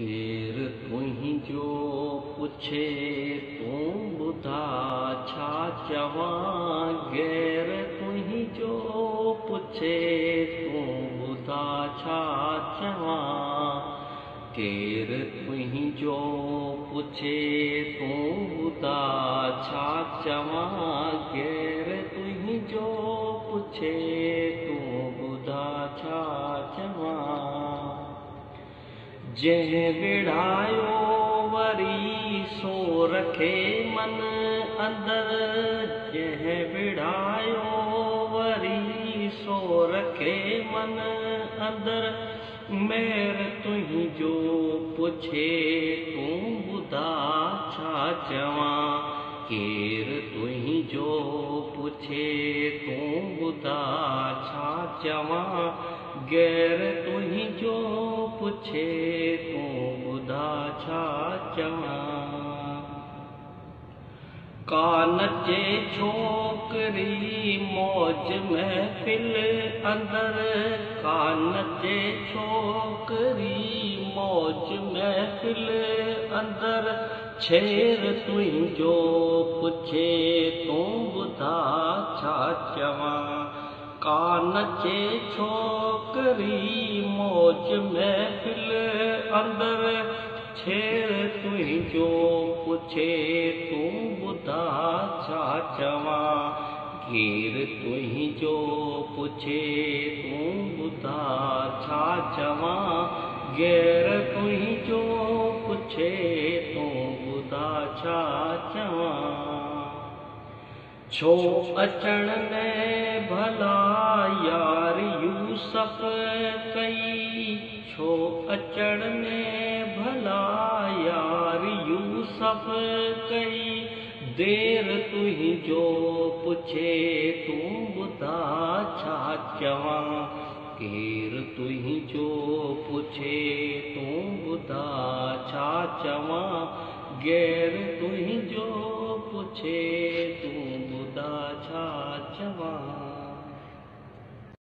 केर तुंहिंजो पुछे तूं ॿुधा छा चवां। गैर तुंहिंजो पुछे तूं ॿुधा छा चवां। केर तुंहिंजो पुछे तूं ॿुधा छा चवां। गैर तुंहिंजो पुछे तूं ॿुधा छा चवां। जंहिं विड़हायो वरी सो रखे मन अंदर। जंहिं विड़हायो वरी सो रखे मन अंदर। मेर तुंहिंजो पुछे तूं ॿुधा छा चवां। केर तुंहिंजो पुछे तूं ॿुधा छा चवां। गैर तुंहिंजो पुछे तूं ॿुधा छा चवां। कान जे छोकरी मौज महफ़िल अंदर। कान जे छोकरी मौज महफ़िल अंदर। छेर तुंहिंजो पुछे तूं ॿुधा छा चवां। कान जे छोकरी मौज महफ़िल अंदर। छेर तुंहिंजो पुछे तूं ॿुधा छा चवां। केर तुंहिंजो पुछे तूं ॿुधा छा चवां। गैर तुंहिंजो पुछे तूं ॿुधा छा चवां। छो अचण में भला यार यूसुफ कई। छो अचण में भला यार यूसुफ कई। देर तुंहिंजो पुछे तूं ॿुधा छा चवां। केर तुंहिंजो पुछे तूं ॿुधा छा चवां। गैर तुंहिंजो पुछे